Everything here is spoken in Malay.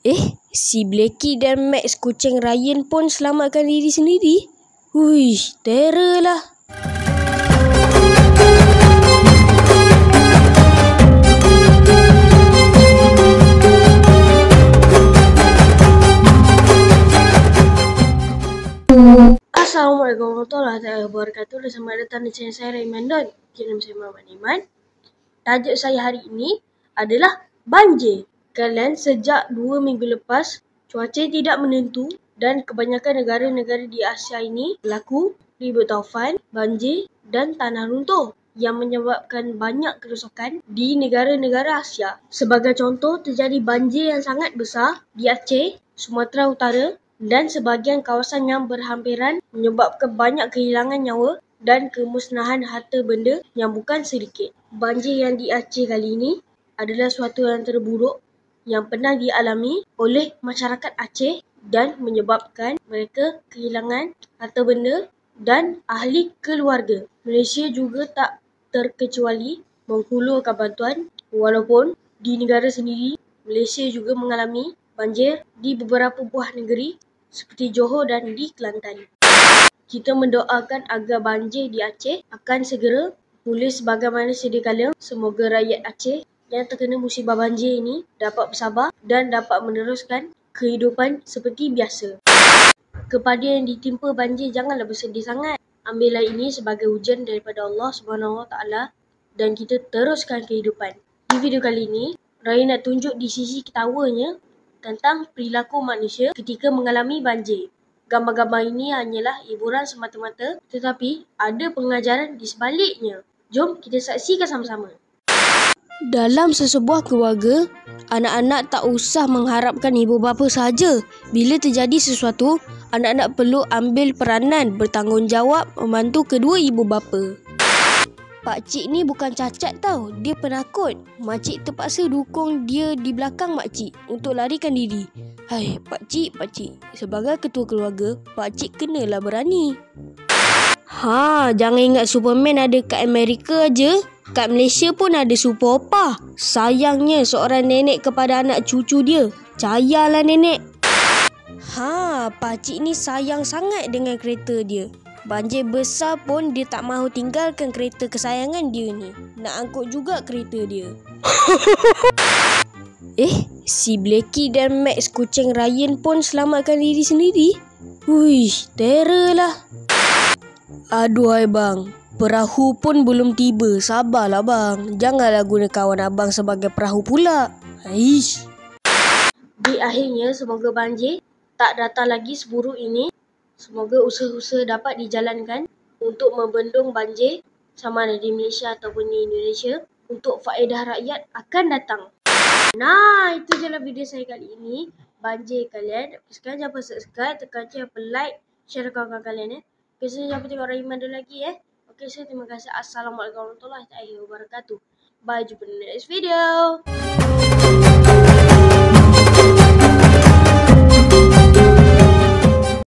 Si Blacky dan Max kucing Ryan pun selamatkan diri sendiri. Huish, terror lah. Assalamualaikum warahmatullahi wabarakatuh. Selamat datang di channel saya Raiman Don. Nama saya Muhammad Iman. Tajuk saya hari ini adalah banjir. Kalian, sejak 2 minggu lepas, cuaca tidak menentu dan kebanyakan negara-negara di Asia ini berlaku ribut taufan, banjir dan tanah runtuh yang menyebabkan banyak kerosakan di negara-negara Asia. Sebagai contoh, terjadi banjir yang sangat besar di Aceh, Sumatera Utara dan sebahagian kawasan yang berhampiran, menyebabkan banyak kehilangan nyawa dan kemusnahan harta benda yang bukan sedikit. Banjir yang di Aceh kali ini adalah suatu yang terburuk yang pernah dialami oleh masyarakat Aceh dan menyebabkan mereka kehilangan harta benda dan ahli keluarga. Malaysia juga tak terkecuali menghulurkan bantuan, walaupun di negara sendiri Malaysia juga mengalami banjir di beberapa buah negeri seperti Johor dan di Kelantan. Kita mendoakan agar banjir di Aceh akan segera pulih sebagaimana sedia kala. Semoga rakyat Aceh yang terkena musibah banjir ini dapat bersabar dan dapat meneruskan kehidupan seperti biasa. Kepada yang ditimpa banjir, janganlah bersedih sangat. Ambillah ini sebagai ujian daripada Allah SWT dan kita teruskan kehidupan. Di video kali ini, Raya nak tunjuk di sisi ketawanya tentang perilaku manusia ketika mengalami banjir. Gambar-gambar ini hanyalah hiburan semata-mata, tetapi ada pengajaran di sebaliknya. Jom kita saksikan sama-sama. Dalam sesebuah keluarga, anak-anak tak usah mengharapkan ibu bapa sahaja. Bila terjadi sesuatu, anak-anak perlu ambil peranan bertanggungjawab membantu kedua ibu bapa. Pakcik ni bukan cacat tau, dia penakut. Makcik terpaksa dukung dia di belakang makcik untuk larikan diri. Hai, pakcik. Sebagai ketua keluarga, pakcik kenalah berani. Jangan ingat Superman ada kat Amerika aja. Kat Malaysia pun ada Super Opa. Sayangnya seorang nenek kepada anak cucu dia. Cayalah nenek. Pakcik ni sayang sangat dengan kereta dia. Banjir besar pun dia tak mahu tinggalkan kereta kesayangan dia ni. Nak angkut juga kereta dia. Si Blacky dan Max kucing Ryan pun selamatkan diri sendiri. Huish, terror lah. Aduhai bang, perahu pun belum tiba. Sabarlah bang. Janganlah guna kawan abang sebagai perahu pula. Aish. Di akhirnya, semoga banjir tak datang lagi seburuk ini. Semoga usaha-usaha dapat dijalankan untuk membendung banjir sama ada di Malaysia ataupun di Indonesia untuk faedah rakyat akan datang. Itu je lah video saya kali ini. Banjir kalian. Sekarang jangan lupa subscribe, tekan like, share kawan-kawan kalian. Saya jangan lupa tengok Raiman dulu lagi saya terima kasih. Assalamualaikum warahmatullahi wabarakatuh. Bye, jumpa di next video.